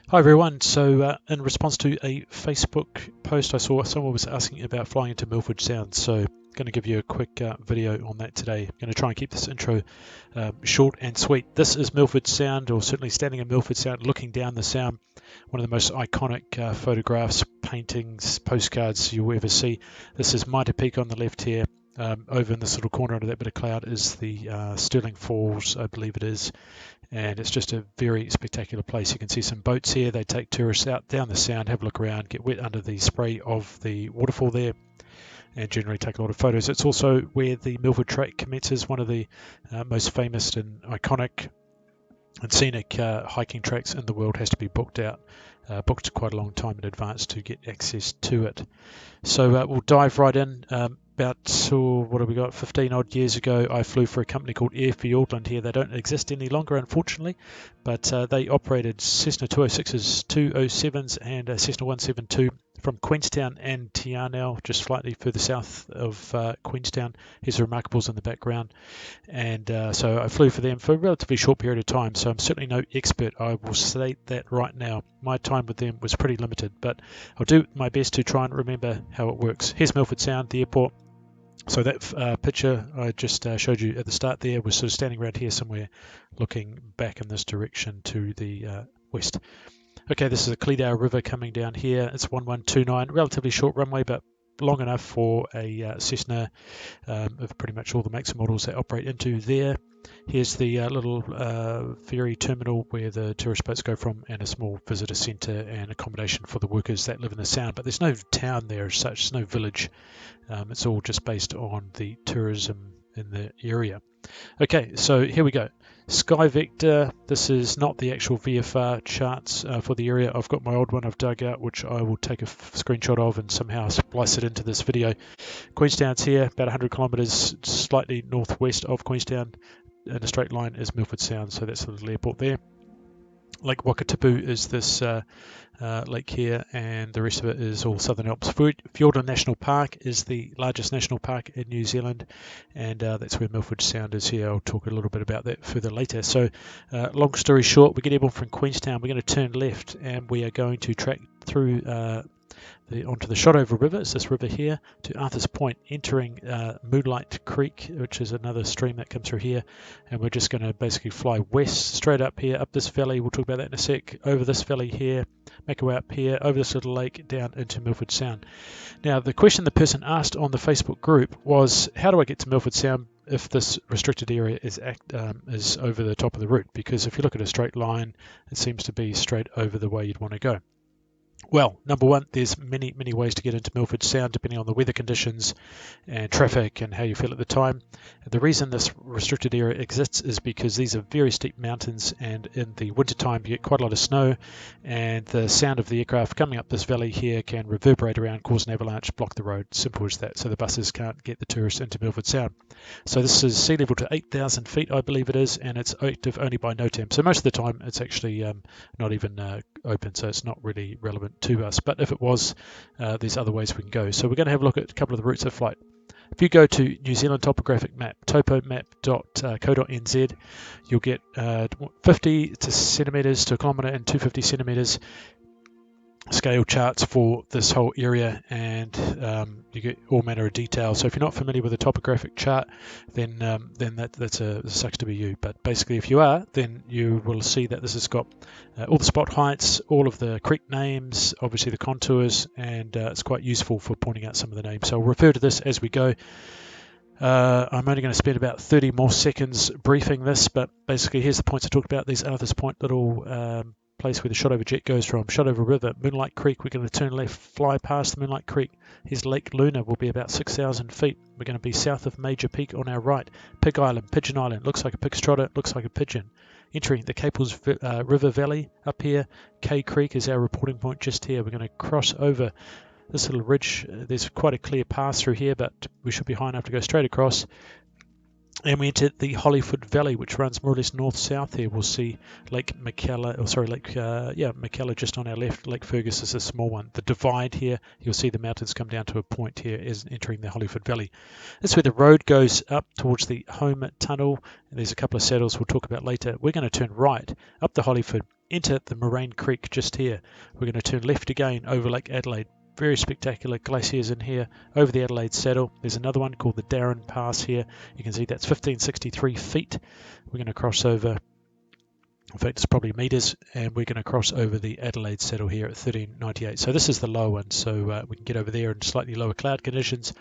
Hi everyone. So in response to a Facebook post, I saw someone was asking about flying into Milford Sound. So I'm going to give you a quick video on that today. I'm going to try and keep this intro short and sweet. This is Milford Sound, or certainly standing in Milford Sound, looking down the Sound. One of the most iconic photographs, paintings, postcards you'll ever see. This is Mitre Peak on the left here. Over in this little corner under that bit of cloud is the Stirling Falls, I believe it is. And it's just a very spectacular place. You can see some boats here. They take tourists out down the Sound, have a look around, get wet under the spray of the waterfall there, and generally take a lot of photos. It's also where the Milford Track commences, one of the most famous and iconic and scenic hiking tracks in the world. Has to be booked booked quite a long time in advance to get access to it. So we'll dive right in. What have we got, 15 odd years ago, I flew for a company called Air Fiordland here. They don't exist any longer, unfortunately, but they operated Cessna 206s, 207s and a Cessna 172 from Queenstown and Te Anau, just slightly further south of Queenstown. Here's the Remarkables in the background. And so I flew for them for a relatively short period of time, so I'm certainly no expert. I will state that right now. My time with them was pretty limited, but I'll do my best to try and remember how it works. Here's Milford Sound, the airport. So that picture I just showed you at the start there was sort of standing around here somewhere, looking back in this direction to the west. Okay, this is a Cleedale River coming down here. It's 1129, relatively short runway, but long enough for a Cessna of pretty much all the makes and models they operate into there. Here's the little ferry terminal where the tourist boats go from, and a small visitor centre and accommodation for the workers that live in the Sound. But there's no town there as such, there's no village. It's all just based on the tourism in the area. Okay, so here we go. Sky Vector, this is not the actual VFR charts for the area. I've got my old one I've dug out, which I will take a screenshot of and somehow splice it into this video. Queenstown's here, about 100 kilometres slightly northwest of Queenstown. In a straight line is Milford Sound, so that's the little airport there. Lake Wakatipu is this lake here, and the rest of it is all Southern Alps. Fiordland National Park is the largest national park in New Zealand, and that's where Milford Sound is here. I'll talk a little bit about that further later. So long story short, we get airborne from Queenstown. We're going to turn left, and we are going to track through onto the Shotover River. It's this river here to Arthur's Point, entering Moonlight Creek, which is another stream that comes through here, and we're just going to basically fly west straight up here, up this valley. We'll talk about that in a sec. Over this valley here, make our way up here, over this little lake, down into Milford Sound. Now, the question the person asked on the Facebook group was, how do I get to Milford Sound if this restricted area is over the top of the route? Because if you look at a straight line, it seems to be straight over the way you'd want to go. Well, number one, there's many ways to get into Milford Sound depending on the weather conditions and traffic and how you feel at the time. The reason this restricted area exists is because these are very steep mountains, and in the wintertime you get quite a lot of snow, and the sound of the aircraft coming up this valley here can reverberate around, cause an avalanche, block the road. Simple as that. So the buses can't get the tourists into Milford Sound. So this is sea level to 8,000 feet, I believe it is, and it's active only by NOTAM. So most of the time it's actually not even open, so it's not really relevant to us. But if it was, there's other ways we can go. So we're going to have a look at a couple of the routes of flight. If you go to New Zealand Topographic Map, topomap.co.nz, you'll get 50 centimetres to a kilometre and 250 centimetres scale charts for this whole area, and you get all manner of detail. So if you're not familiar with a topographic chart, then that sucks to be you. But basically, if you are, then you will see that this has got all the spot heights, all of the creek names, obviously the contours, and it's quite useful for pointing out some of the names. So I'll refer to this as we go. I'm only going to spend about 30 more seconds briefing this, but basically here's the points I talked about. These Arthur's Point little place where the Shotover jet goes from. Shotover River, Moonlight Creek, we're going to turn left, fly past the Moonlight Creek. Here's Lake Luna, will be about 6,000 feet. We're going to be south of Major Peak on our right. Pig Island, Pigeon Island, looks like a pig's trotter, looks like a pigeon. Entering the Caples River Valley up here. K Creek is our reporting point just here. We're going to cross over this little ridge. There's quite a clear path through here, but we should be high enough to go straight across. And we enter the Hollyford Valley, which runs more or less north-south here. We'll see Lake Mackellar just on our left. Lake Fergus is a small one. The divide here, you'll see the mountains come down to a point here as entering the Hollyford Valley. That's where the road goes up towards the home tunnel. And there's a couple of saddles we'll talk about later. We're going to turn right up the Hollyford, enter the Moraine Creek just here. We're going to turn left again over Lake Adelaide. Very spectacular glaciers in here, over the Adelaide Saddle. There's another one called the Darren Pass here. You can see that's 1563 feet. We're going to cross over, in fact it's probably meters, and we're going to cross over the Adelaide Saddle here at 1398. So this is the low one, so we can get over there in slightly lower cloud conditions.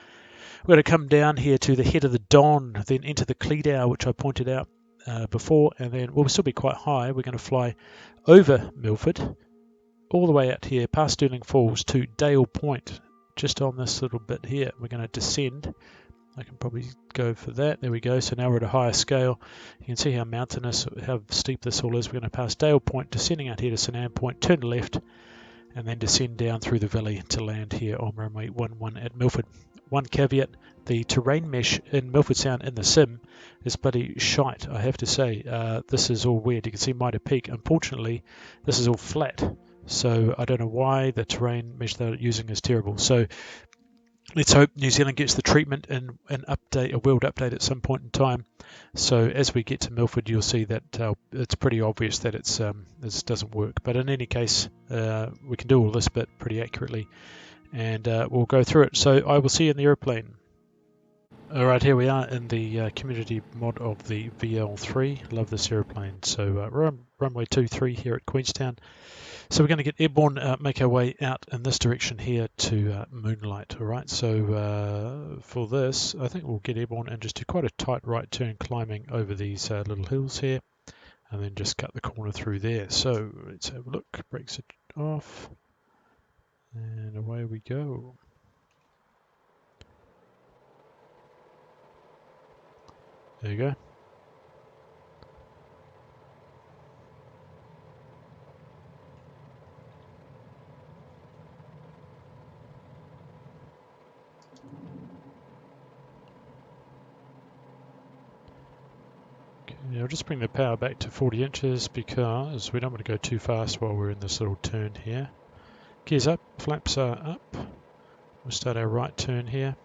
We're going to come down here to the head of the Don, then into the Cleedow, which I pointed out before, and then we'll still be quite high. We're going to fly over Milford, all the way out here, past Stirling Falls to Dale Point, just on this little bit here. We're going to descend. I can probably go for that. There we go. So now we're at a higher scale. You can see how mountainous, how steep this all is. We're going to pass Dale Point, descending out here to St Anne Point, turn left, and then descend down through the valley to land here on runway 11 at Milford. One caveat, the terrain mesh in Milford Sound in the sim is bloody shite, I have to say. This is all weird. You can see Mitre Peak. Unfortunately, this is all flat. So I don't know why the terrain mesh they're using is terrible. So let's hope New Zealand gets the treatment and an update, a world update at some point in time. So as we get to Milford, you'll see that it's pretty obvious that this doesn't work. But in any case, we can do all this bit pretty accurately, and we'll go through it. So I will see you in the airplane. Alright, here we are in the community mod of the VL3. Love this airplane. So runway 23 here at Queenstown. So we're going to get airborne, make our way out in this direction here to Moonlight. Alright, so for this, I think we'll get airborne and just do quite a tight right turn climbing over these little hills here, and then just cut the corner through there. So let's have a look. Brakes it off, and away we go. There you go. Okay, I'll just bring the power back to 40 inches because we don't want to go too fast while we're in this little turn here. Gears up, flaps are up. We'll start our right turn here.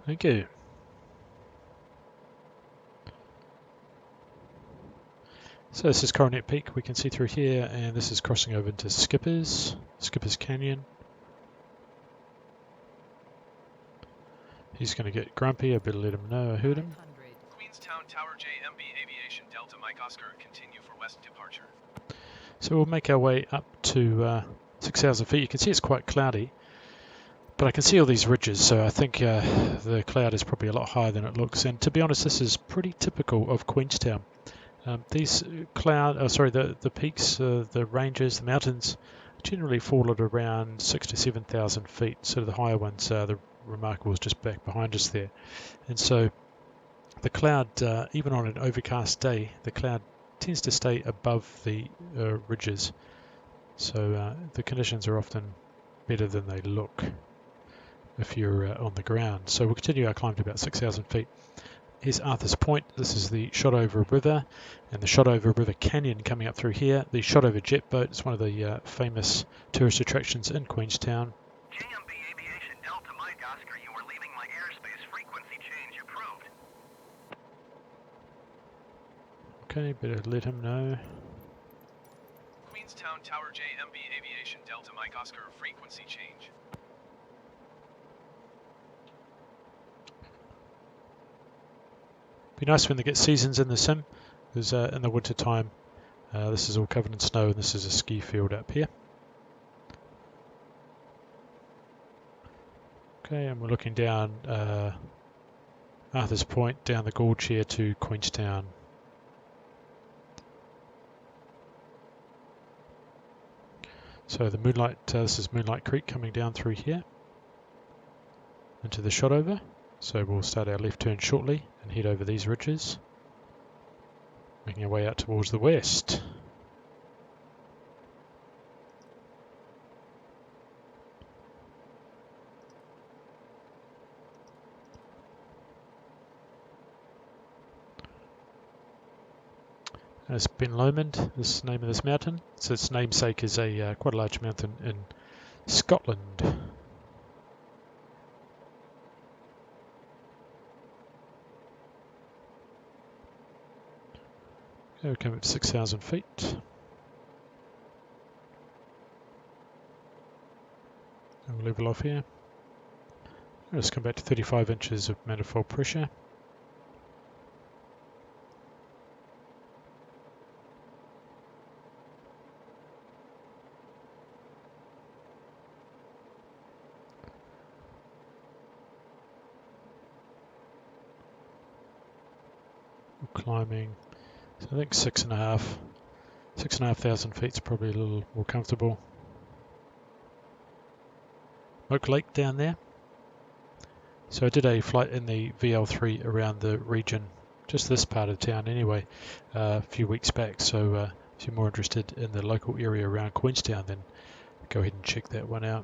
Thank you. So this is Coronet Peak, we can see through here, and this is crossing over into Skipper's Canyon. He's going to get grumpy, I better let him know I heard him. Queenstown Tower JMB Aviation Delta Mike Oscar, continue for west departure. So we'll make our way up to 6,000 feet. You can see it's quite cloudy, but I can see all these ridges, so I think the cloud is probably a lot higher than it looks. And to be honest, this is pretty typical of Queenstown. These the peaks, the ranges, the mountains generally fall at around 6,000 to 7,000 feet. So the higher ones, the Remarkable is just back behind us there. And so the cloud, even on an overcast day, the cloud tends to stay above the ridges. So the conditions are often better than they look if you're on the ground. So we'll continue our climb to about 6,000 feet. Here's Arthur's Point. This is the Shotover River and the Shotover River Canyon coming up through here. The Shotover Jet Boat is one of the famous tourist attractions in Queenstown. JMB Aviation Delta Mike Oscar, you are leaving my airspace. Frequency change approved. Okay, better let him know. Queenstown Tower JMB Aviation Delta Mike Oscar, frequency change. Be nice when they get seasons in the sim, because in the winter time this is all covered in snow, and this is a ski field up here. Okay, and we're looking down Arthur's Point, down the gorge here to Queenstown. So the Moonlight, this is Moonlight Creek coming down through here into the Shotover. So we'll start our left turn shortly and head over these ridges, making our way out towards the west. It's Ben Lomond, this is the name of this mountain. So its namesake is a quite a large mountain in Scotland. We're coming up to 6,000 feet. And we'll level off here. Let's come back to 35 inches of manifold pressure. We're climbing, so I think 6,500 feet is probably a little more comfortable. Oak Lake down there. So I did a flight in the VL3 around the region, just this part of town anyway, a few weeks back. So if you're more interested in the local area around Queenstown, then go ahead and check that one out.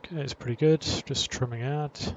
Okay, it's pretty good, just trimming out.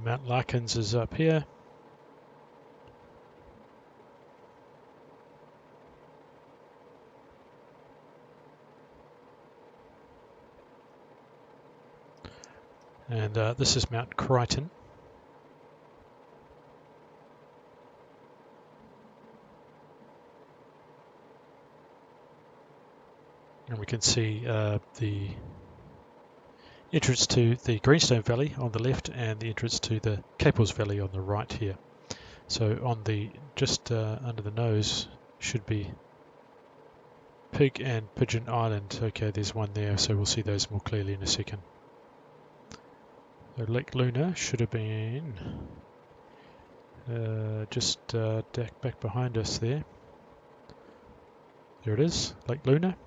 Mount Larkins is up here. And this is Mount Crichton. And we can see the entrance to the Greenstone Valley on the left and the entrance to the Caples Valley on the right here. So on the just under the nose should be Pig and Pigeon Island. Okay, there's one there, so we'll see those more clearly in a second. So Lake Luna should have been just back behind us there. There it is, Lake Luna.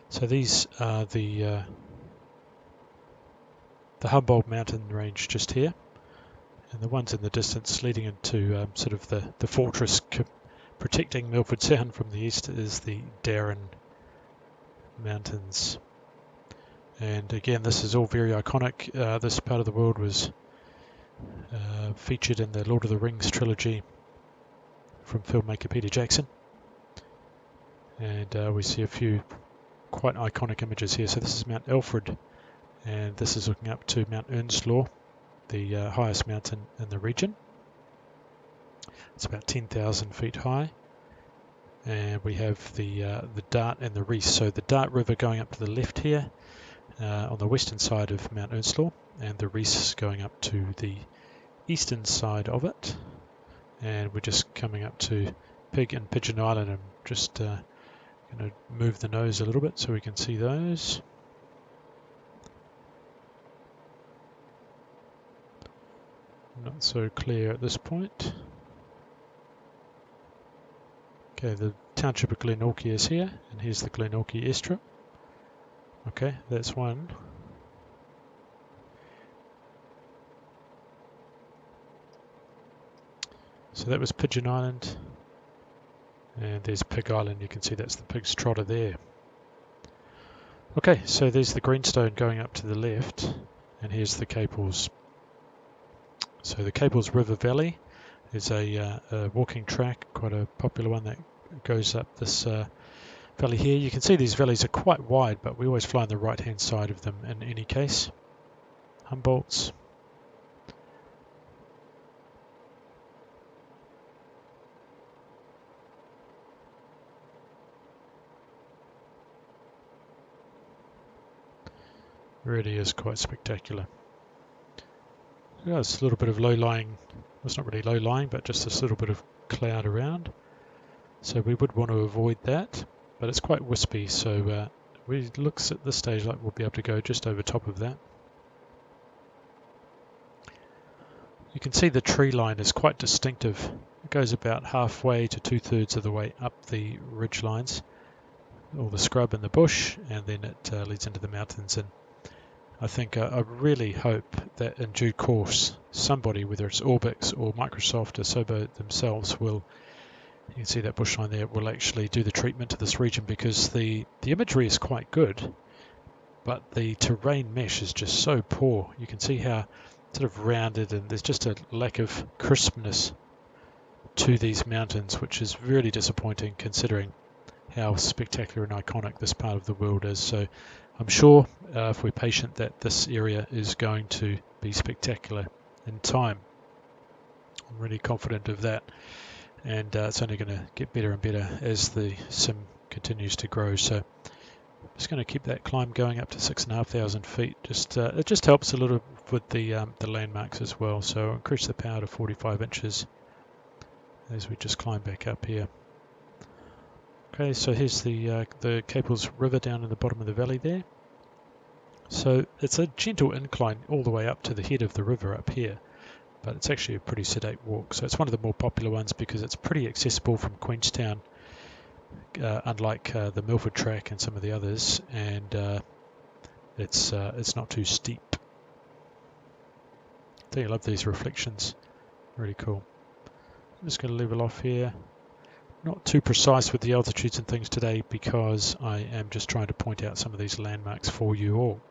So these are the Humboldt mountain range just here, and the ones in the distance leading into sort of the fortress protecting Milford Sound from the east is the Darren Mountains. And again, this is all very iconic. This part of the world was featured in the Lord of the Rings trilogy from filmmaker Peter Jackson, and we see a few quite iconic images here. So this is Mount Alfred, and this is looking up to Mount Earnslaw, the highest mountain in the region. It's about 10,000 feet high, and we have the Dart and the Reese. So the Dart River going up to the left here on the western side of Mount Earnslaw, and the Reese going up to the eastern side of it. And we're just coming up to Pig and Pigeon Island, and just going to move the nose a little bit so we can see those. Not so clear at this point. Okay, the township of Glenorchy is here, and here's the Glenorchy airstrip. Okay, that's one. So that was Pigeon Island. And there's Pig Island, you can see that's the pig's trotter there. Okay, so there's the Greenstone going up to the left, and here's the Caples. So the Caples River Valley is a walking track, quite a popular one that goes up this valley here. You can see these valleys are quite wide, but we always fly on the right hand side of them in any case. Humboldt's. Really is quite spectacular. Yeah, it's a little bit of low-lying, well, it's not really low-lying, but just this little bit of cloud around. So we would want to avoid that, but it's quite wispy, so it looks at this stage like we'll be able to go just over top of that. You can see the tree line is quite distinctive. It goes about halfway to 2/3 of the way up the ridge lines, all the scrub and the bush, and then it leads into the mountains. And I think I really hope that in due course somebody, whether it's Orbix or Microsoft or Sobo themselves, will, you can see that bush line there, will actually do the treatment to this region, because the imagery is quite good, but the terrain mesh is just so poor. You can see how sort of rounded, and there's just a lack of crispness to these mountains, which is really disappointing considering how spectacular and iconic this part of the world is. So I'm sure if we're patient that this area is going to be spectacular in time. I'm really confident of that, and it's only going to get better and better as the sim continues to grow. So I'm just going to keep that climb going up to 6,500 feet. It just helps a little with the landmarks as well. So increase the power to 45 inches as we just climb back up here. Okay, so here's the Caples River down in the bottom of the valley there. So it's a gentle incline all the way up to the head of the river up here, but it's actually a pretty sedate walk. So it's one of the more popular ones because it's pretty accessible from Queenstown, unlike the Milford track and some of the others, and it's not too steep. I think I love these reflections, really cool. I'm just going to level off here. Not too precise with the altitudes and things today because I am just trying to point out some of these landmarks for you all.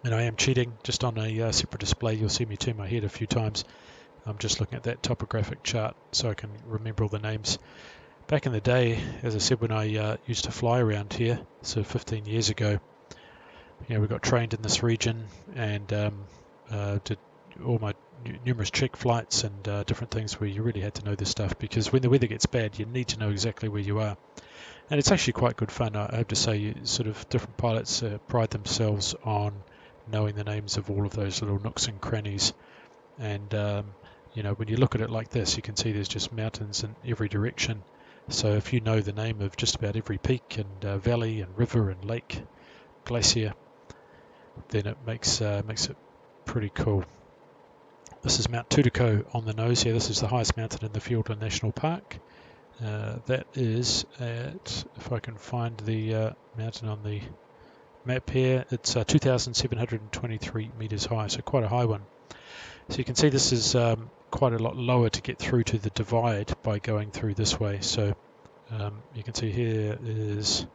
And I am cheating just on a separate display. You'll see me turn my head a few times. I'm just looking at that topographic chart so I can remember all the names. Back in the day, as I said, when I used to fly around here, so 15 years ago, we got trained in this region and did all my numerous check flights and different things where you really had to know this stuff, because when the weather gets bad you need to know exactly where you are, and it's actually quite good fun. I have to say, different pilots pride themselves on knowing the names of all of those little nooks and crannies, and when you look at it like this, you can see there's just mountains in every direction. So if you know the name of just about every peak and valley and river and lake, glacier, then it makes it pretty cool. This is Mount Tutuko on the nose here. This is the highest mountain in the Fiordland National Park. That is at, if I can find the mountain on the map here, it's 2,723 meters high, so quite a high one. So you can see this is quite a lot lower to get through to the divide by going through this way. So you can see here is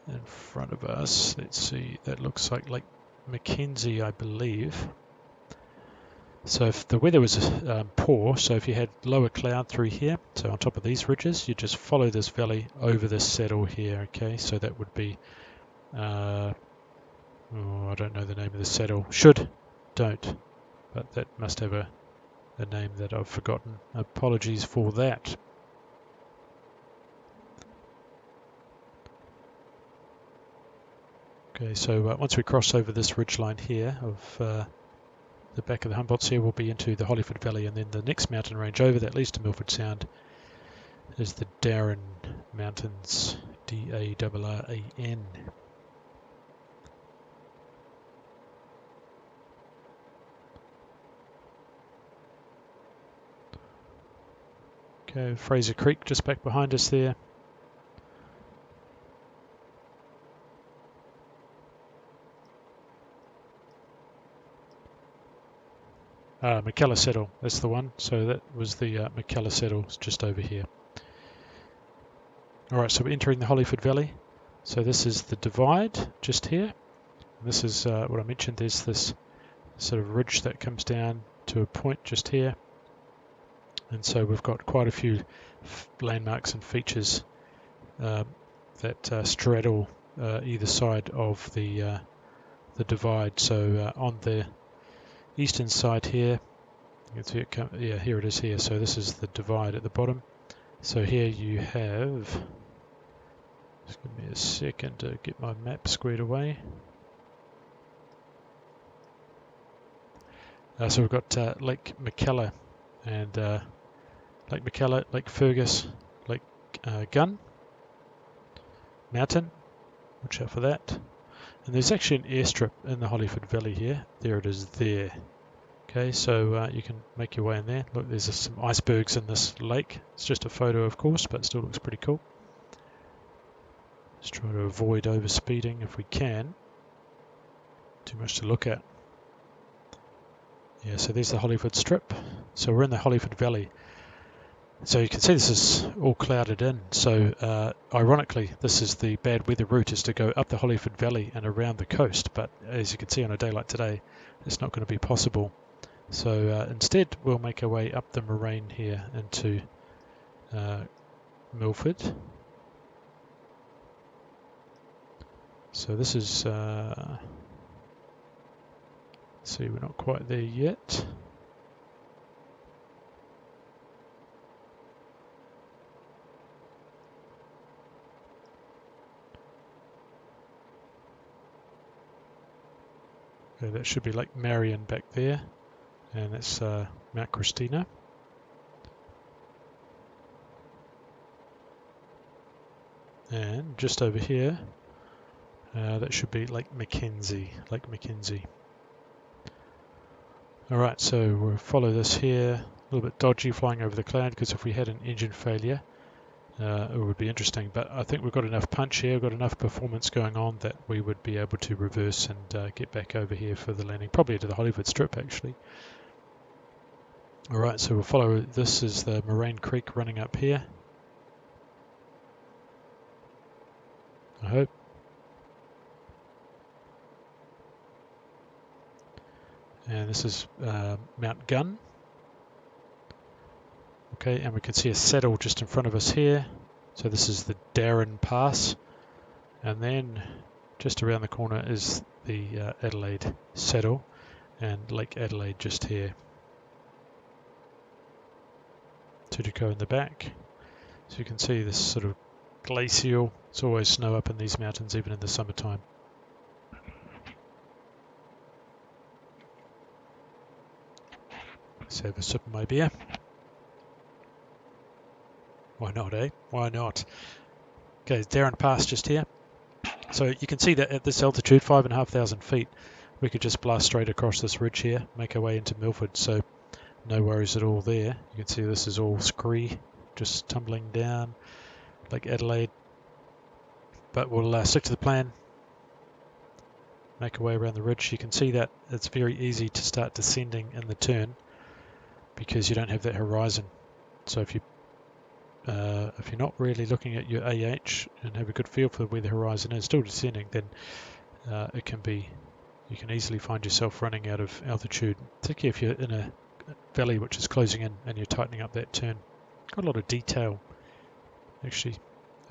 in front of us, let's see, that looks like Lake Mackenzie, I believe. So if the weather was poor, so if you had lower cloud through here, so on top of these ridges, you just follow this valley over this saddle here, okay? So that would be, I don't know the name of the saddle. Don't, but that must have a name that I've forgotten. Apologies for that. Okay, so once we cross over this ridgeline here of the back of the Humboldts here, will be into the Hollyford Valley, and then the next mountain range over that leads to Milford Sound is the Darran Mountains, D-A-R-R-A-N. Okay, Fraser Creek just back behind us there. McKellar Saddle, that's the one. So that was the McKellar Saddle just over here. Alright, so we're entering the Hollyford Valley. So this is the divide just here. And this is what I mentioned, there's this sort of ridge that comes down to a point just here. And so we've got quite a few landmarks and features that straddle either side of the divide. So on the eastern side here, you can see it here it is here. So this is the divide at the bottom. So here you have Just give me a second to get my map squared away. So we've got Lake McKellar and Lake McKellar, Lake Fergus, Lake Gun, Mountain, watch out for that. And there's actually an airstrip in the Hollyford Valley here. There it is there. Okay, so you can make your way in there. Look, there's some icebergs in this lake. It's just a photo, of course, but it still looks pretty cool. Just try to avoid overspeeding if we can. Too much to look at. Yeah, so there's the Hollyford Strip. So we're in the Hollyford Valley. So you can see this is all clouded in. So ironically, this is the bad weather route, is to go up the Hollyford Valley and around the coast. But as you can see on a day like today, it's not going to be possible. So instead, we'll make our way up the Moraine here into Milford. So this is, see, we're not quite there yet. Okay, that should be Lake Marion back there, and that's Mount Christina. And just over here, that should be Lake Mackenzie. Alright, so we'll follow this here. A little bit dodgy flying over the cloud, because if we had an engine failure, it would be interesting. But I think we've got enough punch here, we've got enough performance going on that we would be able to reverse and get back over here for the landing, probably to the Hollyford Strip actually. Alright, so we'll follow, this is the Moraine Creek running up here, I hope. And this is Mount Gun. Okay, and we can see a saddle just in front of us here. So this is the Darren Pass. And then just around the corner is the Adelaide Saddle and Lake Adelaide just here. Tutuko in the back. So you can see this sort of glacial. It's always snow up in these mountains, even in the summertime. Let's have a sip of my beer. Why not, eh? Why not? Okay, Darren Pass just here. So you can see that at this altitude, 5,500 feet, we could just blast straight across this ridge here, make our way into Milford. So no worries at all there. You can see this is all scree, just tumbling down, like Adelaide. But we'll stick to the plan. Make our way around the ridge. You can see that it's very easy to start descending in the turn, because you don't have that horizon. So if you're not really looking at your AH and have a good feel for where the horizon is, still descending, then you can easily find yourself running out of altitude, particularly if you're in a valley which is closing in and you're tightening up that turn. Got a lot of detail. Actually,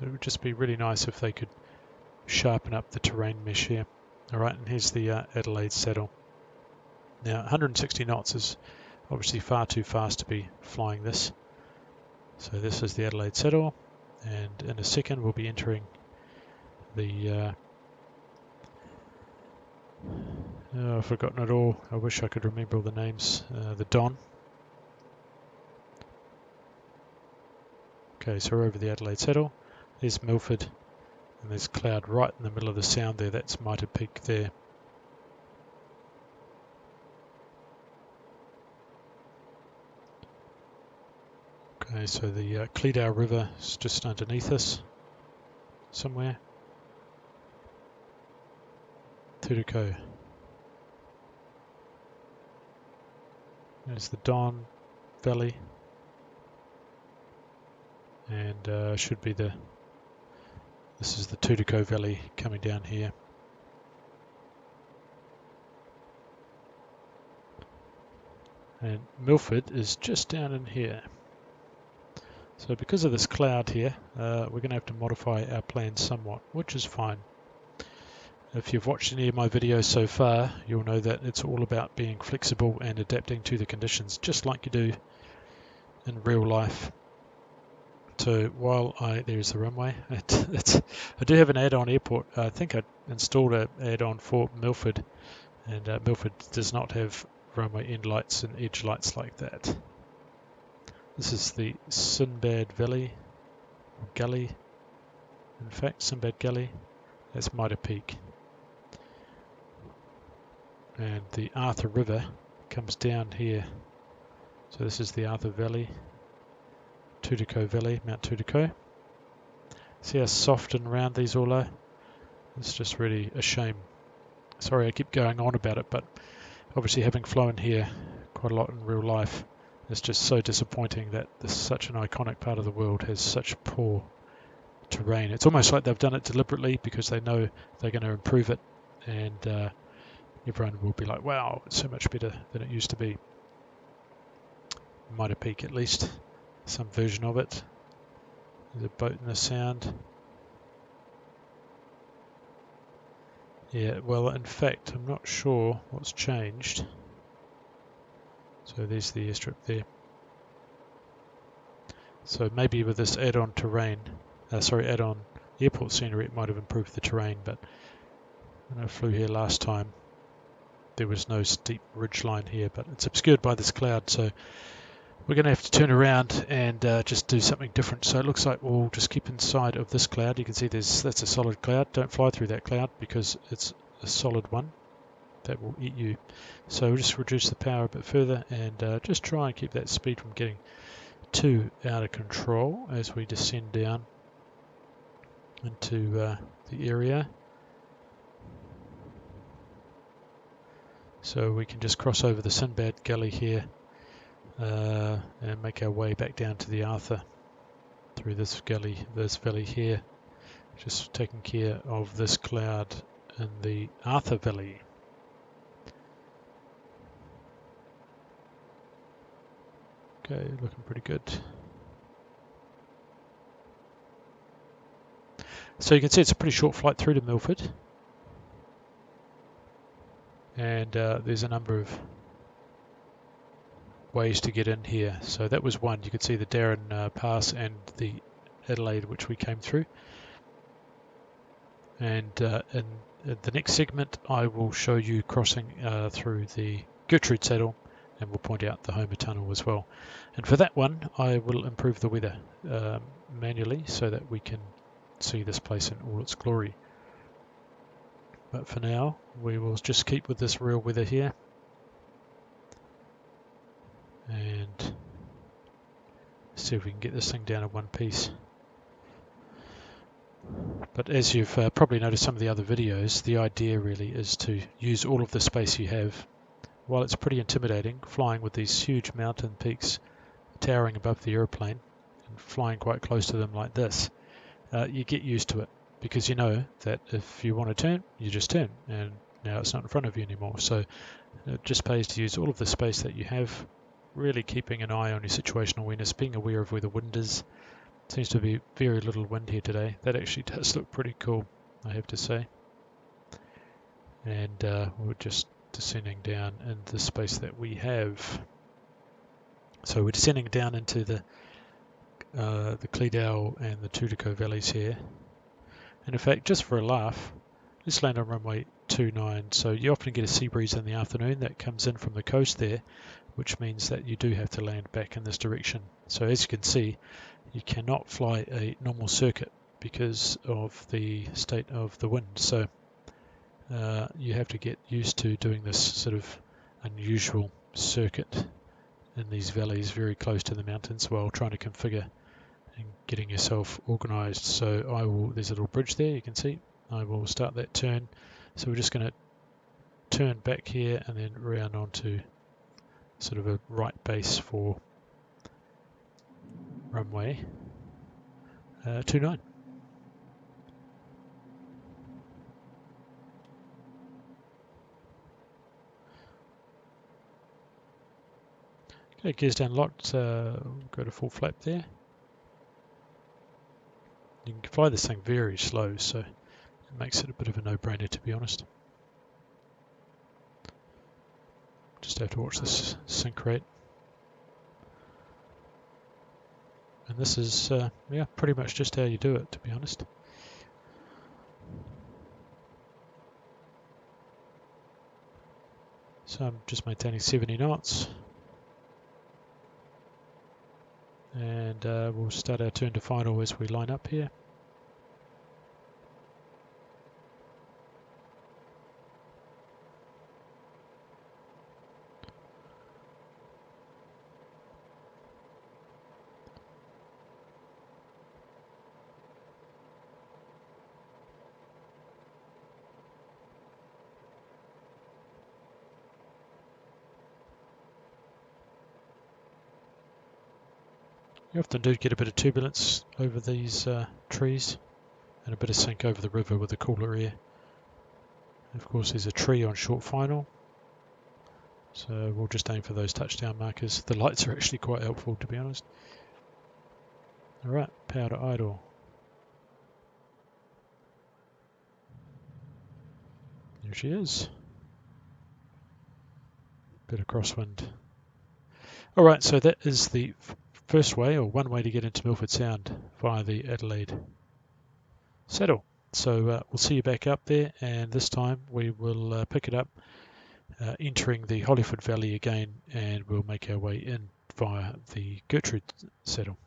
it would just be really nice if they could sharpen up the terrain mesh here. Alright, and here's the Adelaide Saddle. Now 160 knots is obviously far too fast to be flying this. So this is the Adelaide Saddle, and in a second we'll be entering the I've forgotten it all. I wish I could remember all the names. The Don. Okay, so we're over the Adelaide Saddle. There's Milford, and there's cloud right in the middle of the sound there. That's Mitre Peak there. Okay, so the Cledar River is just underneath us somewhere. Tutuko. There's the Don Valley, and should be this is the Tutuko Valley coming down here. And Milford is just down in here. So because of this cloud here, we're going to have to modify our plans somewhat, which is fine. If you've watched any of my videos so far, you'll know that it's all about being flexible and adapting to the conditions, just like you do in real life. So while there's the runway, I do have an add-on airport. I think I installed an add-on for Milford, and Milford does not have runway end lights and edge lights like that. This is the Sinbad Valley, or Gully, in fact, Sinbad Gully. That's Mitre Peak. And the Arthur River comes down here. So this is the Arthur Valley, Tutuko Valley, Mount Tutuko. See how soft and round these all are? It's just really a shame. Sorry I keep going on about it, but obviously having flown here quite a lot in real life, it's just so disappointing that this such an iconic part of the world has such poor terrain. It's almost like they've done it deliberately because they know they're going to improve it, and everyone will be like, wow, it's so much better than it used to be. Mitre Peak at least, some version of it. There's a boat in the sound. Yeah, well, in fact, I'm not sure what's changed. So there's the airstrip there. So maybe with this add-on terrain, add-on airport scenery, it might have improved the terrain, but when I flew here last time, there was no steep ridge line here, but it's obscured by this cloud, so we're going to have to turn around and just do something different. So it looks like we'll just keep inside of this cloud. You can see that's a solid cloud. Don't fly through that cloud because it's a solid one that will eat you. So we'll just reduce the power a bit further and just try and keep that speed from getting too out of control as we descend down into the area. So we can just cross over the Sinbad Gully here and make our way back down to the Arthur through this valley here, just taking care of this cloud in the Arthur Valley. Okay, looking pretty good. So you can see it's a pretty short flight through to Milford, and there's a number of ways to get in here. So that was one. You could see the Darren Pass and the Adelaide, which we came through. And in the next segment, I will show you crossing through the Gertrude Saddle, and we'll point out the Homer Tunnel as well. And for that one, I will improve the weather manually so that we can see this place in all its glory. But for now, we will just keep with this real weather here. And see if we can get this thing down in one piece. But as you've probably noticed some of the other videos, the idea really is to use all of the space you have. While it's pretty intimidating, flying with these huge mountain peaks towering above the aeroplane and flying quite close to them like this, you get used to it because you know that if you want to turn, you just turn, and now it's not in front of you anymore. So it just pays to use all of the space that you have, really keeping an eye on your situational awareness, being aware of where the wind is. Seems to be very little wind here today. That actually does look pretty cool, I have to say. And we're just descending down in the space that we have. So we're descending down into the Cleedale and the Tutuko valleys here. And in fact, just for a laugh, let's land on runway 29. So you often get a sea breeze in the afternoon that comes in from the coast there, which means that you do have to land back in this direction. So as you can see, you cannot fly a normal circuit because of the state of the wind. So you have to get used to doing this sort of unusual circuit in these valleys very close to the mountains while trying to configure and getting yourself organized. So there's a little bridge there, you can see. I will start that turn. So we're just going to turn back here and then round onto sort of a right base for runway 29. Okay, gears down locked, go to full flap there. You can fly this thing very slow, so it makes it a bit of a no-brainer, to be honest. Just have to watch this sync rate. And And this is, yeah, pretty much just how you do it, to be honest. So I'm just maintaining 70 knots. And we'll start our turn to final as we line up here. You often do get a bit of turbulence over these trees and a bit of sink over the river with the cooler air. Of course, there's a tree on short final, so we'll just aim for those touchdown markers. The lights are actually quite helpful, to be honest. Alright, power to idle. There she is. Bit of crosswind. Alright, so that is the first way, or one way, to get into Milford Sound via the Adelaide Saddle. So we'll see you back up there, and this time we will pick it up entering the Hollyford Valley again, and we'll make our way in via the Gertrude Saddle.